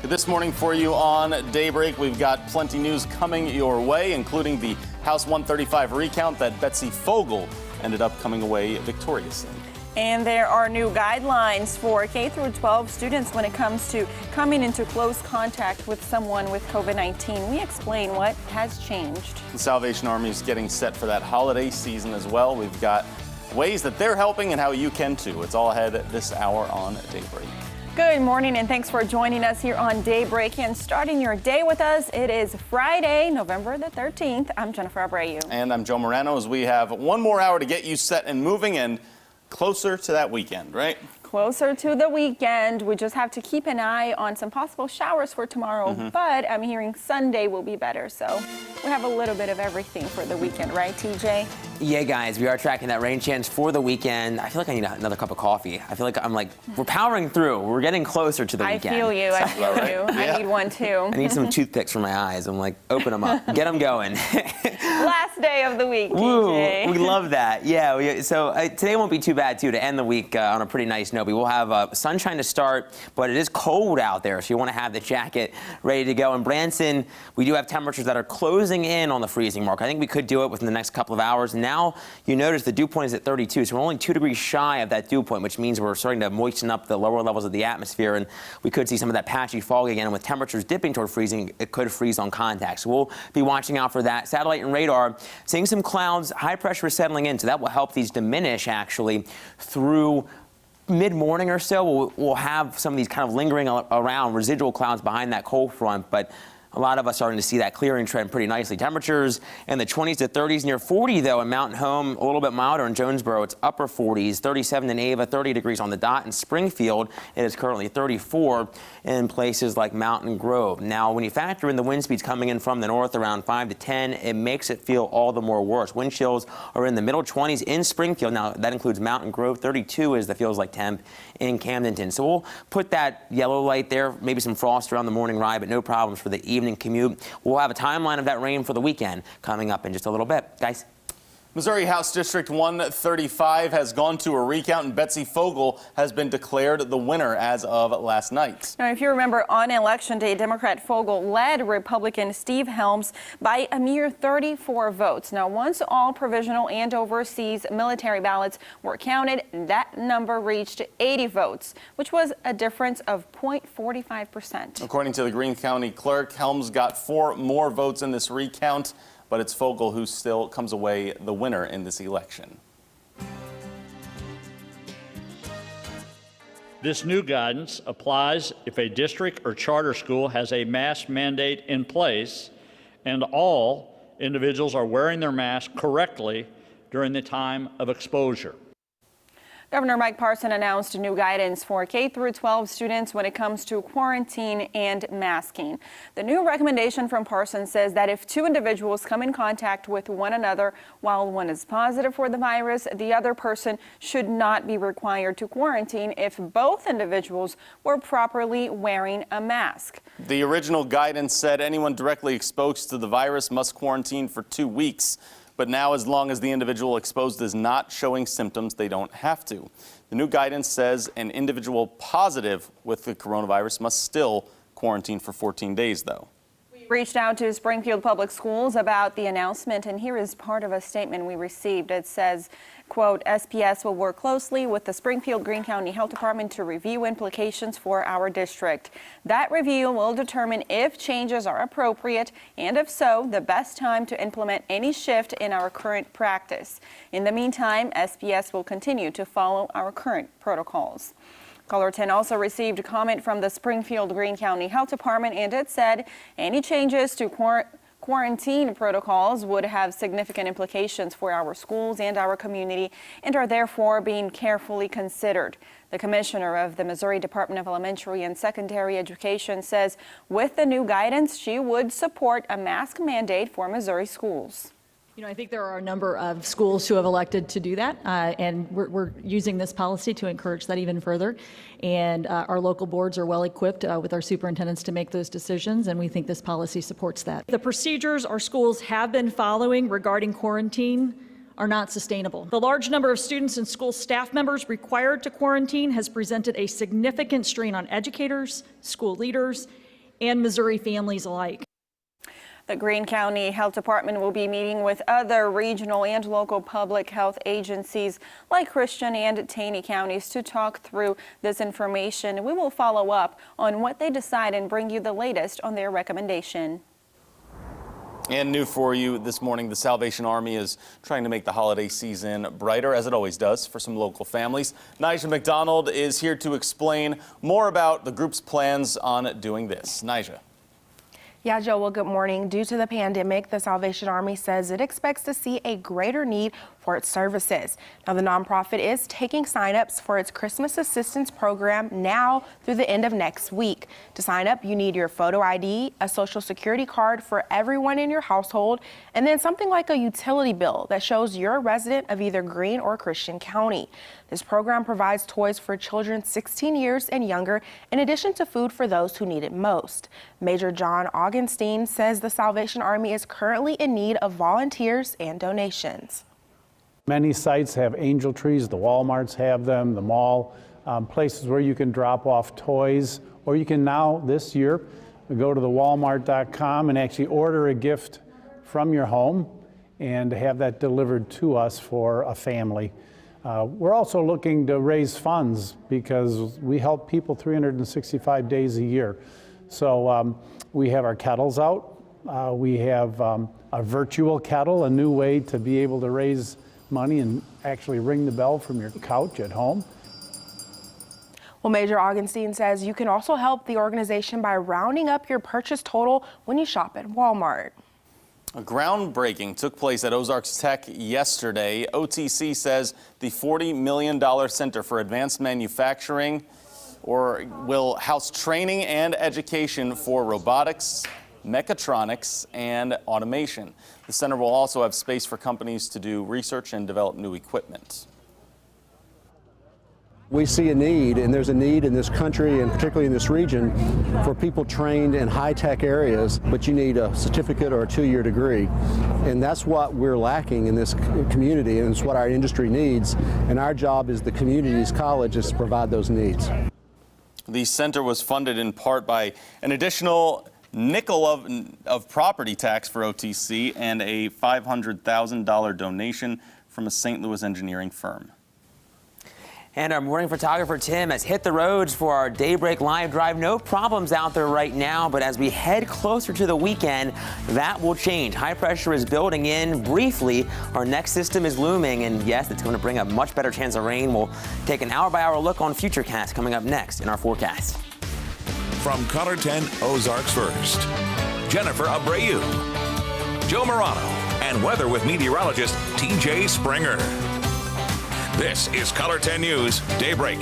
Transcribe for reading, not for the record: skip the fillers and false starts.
This morning for you on Daybreak, we've got plenty news coming your way, including the House 135 recount that Betsy Fogel ended up coming away victorious in. And there are new guidelines for K-12 students when it comes to coming into close contact with someone with COVID-19. We explain what has changed. The Salvation Army is getting set for that holiday season as well. We've got ways that they're helping and how you can too. It's all ahead this hour on Daybreak. Good morning and thanks for joining us here on Daybreak and starting your day with us. It is Friday, November the 13th. I'm Jennifer Abreu. And I'm Joe Morano as we have one more hour to get you set and moving and closer to that weekend, right? Closer to the weekend. We just have to keep an eye on some possible showers for tomorrow, but I'm hearing Sunday will be better. So we have a little bit of everything for the weekend, right, TJ? Yeah, guys, we are tracking that rain chance for the weekend. I feel like I need another cup of coffee. I feel like we're powering through. We're getting closer to the weekend. I feel you. I feel you. I need one too. I need some toothpicks for my eyes. I'm like, open them up, get them going. Last day of the week, TJ. Woo, we love that. Yeah, so today won't be too bad, too, to end the week on a pretty nice note. We will have sunshine to start, but it is cold out there, so you want to have the jacket ready to go. In Branson, we do have temperatures that are closing in on the freezing mark. I think we could do it within the next couple of hours. Now, you notice the dew point is at 32, so we're only 2 degrees shy of that dew point, which means we're starting to moisten up the lower levels of the atmosphere, and we could see some of that patchy fog again. And with temperatures dipping toward freezing, it could freeze on contact. So we'll be watching out for that. Satellite and radar, seeing some clouds, high pressure is settling in, so that will help these diminish actually through mid-morning or so. We'll have some of these kind of lingering around residual clouds behind that cold front, but a lot of us starting to see that clearing trend pretty nicely. Temperatures in the 20s to 30s, near 40 though in Mountain Home, a little bit milder in Jonesboro. It's upper 40s, 37 in Ava, 30 degrees on the dot. In Springfield, it is currently 34 in places like Mountain Grove. Now, when you factor in the wind speeds coming in from the north around 5 to 10, it makes it feel all the more worse. Wind chills are in the middle 20s in Springfield. Now, that includes Mountain Grove. 32 is the feels like temp in Camdenton. So we'll put that yellow light there, maybe some frost around the morning ride, but no problems for the evening commute. We'll have a timeline of that rain for the weekend coming up in just a little bit. Guys? Missouri House District 135 has gone to a recount, and Betsy Fogel has been declared the winner as of last night. Now, if you remember, on Election Day, Democrat Fogel led Republican Steve Helms by a mere 34 votes. Now, once all provisional and overseas military ballots were counted, that number reached 80 votes, which was a difference of 0.45%. According to the Greene County Clerk, Helms got 4 more votes in this recount, but it's Fogel who still comes away the winner in this election. This new guidance applies if a district or charter school has a mask mandate in place and all individuals are wearing their mask correctly during the time of exposure. Governor Mike Parson announced new guidance for K-12 students when it comes to quarantine and masking. The new recommendation from Parson says that if 2 individuals come in contact with one another while one is positive for the virus, the other person should not be required to quarantine if both individuals were properly wearing a mask. The original guidance said anyone directly exposed to the virus must quarantine for 2 weeks. But now, as long as the individual exposed is not showing symptoms, they don't have to. The new guidance says an individual positive with the coronavirus must still quarantine for 14 days, though. We reached out to Springfield Public Schools about the announcement, and here is part of a statement we received. It says, quote, SPS will work closely with the Springfield Greene County Health Department to review implications for our district. That review will determine if changes are appropriate, and if so, the best time to implement any shift in our current practice. In the meantime, SPS will continue to follow our current protocols. Caller 10 also received a comment from the Springfield Greene County Health Department, and it said any changes to quarantine protocols would have significant implications for our schools and our community and are therefore being carefully considered. The commissioner of the Missouri Department of Elementary and Secondary Education says with the new guidance, she would support a mask mandate for Missouri schools. You know, I think there are a number of schools who have elected to do that, and we're using this policy to encourage that even further. And our local boards are well equipped with our superintendents to make those decisions, and we think this policy supports that. The procedures our schools have been following regarding quarantine are not sustainable. The large number of students and school staff members required to quarantine has presented a significant strain on educators, school leaders, and Missouri families alike. The Greene County Health Department will be meeting with other regional and local public health agencies like Christian and Taney counties to talk through this information. We will follow up on what they decide and bring you the latest on their recommendation. And new for you this morning, the Salvation Army is trying to make the holiday season brighter, as it always does, for some local families. Nigel McDonald is here to explain more about the group's plans on doing this. Nigel. Yeah, Joe, well, good morning. Due to the pandemic, the Salvation Army says it expects to see a greater need for its services. Now, the nonprofit is taking signups for its Christmas Assistance Program now through the end of next week. To sign up, you need your photo ID, a Social Security card for everyone in your household, and then something like a utility bill that shows you're a resident of either Greene or Christian County. This program provides toys for children 16 years and younger, in addition to food for those who need it most. Major John Augenstein says the Salvation Army is currently in need of volunteers and donations. Many sites have angel trees, the Walmarts have them, the mall, places where you can drop off toys, or you can now, this year, go to the walmart.com and actually order a gift from your home and have that delivered to us for a family. We're also looking to raise funds because we help people 365 days a year. So we have our kettles out. We have a virtual kettle, a new way to be able to raise money and actually ring the bell from your couch at home. Well, Major Augenstein says you can also help the organization by rounding up your purchase total when you shop at Walmart. A groundbreaking took place at Ozarks Tech yesterday. OTC says the $40 million Center for Advanced Manufacturing will house training and education for robotics, mechatronics, and automation. The center will also have space for companies to do research and develop new equipment. We see a need, and there's a need in this country, and particularly in this region, for people trained in high-tech areas, but you need a certificate or a 2-year degree. And that's what we're lacking in this community, and it's what our industry needs. And our job as the community's college is to provide those needs. The center was funded in part by an additional nickel of property tax for OTC and a $500,000 donation from a St. Louis engineering firm. And our morning photographer, Tim, has hit the roads for our Daybreak Live Drive. No problems out there right now, but as we head closer to the weekend, that will change. High pressure is building in briefly. Our next system is looming, and yes, it's going to bring a much better chance of rain. We'll take an hour-by-hour look on Futurecast coming up next in our forecast. From Color 10 Ozarks First, Jennifer Abreu, Joe Morano, and weather with meteorologist TJ Springer. This is Color 10 News Daybreak.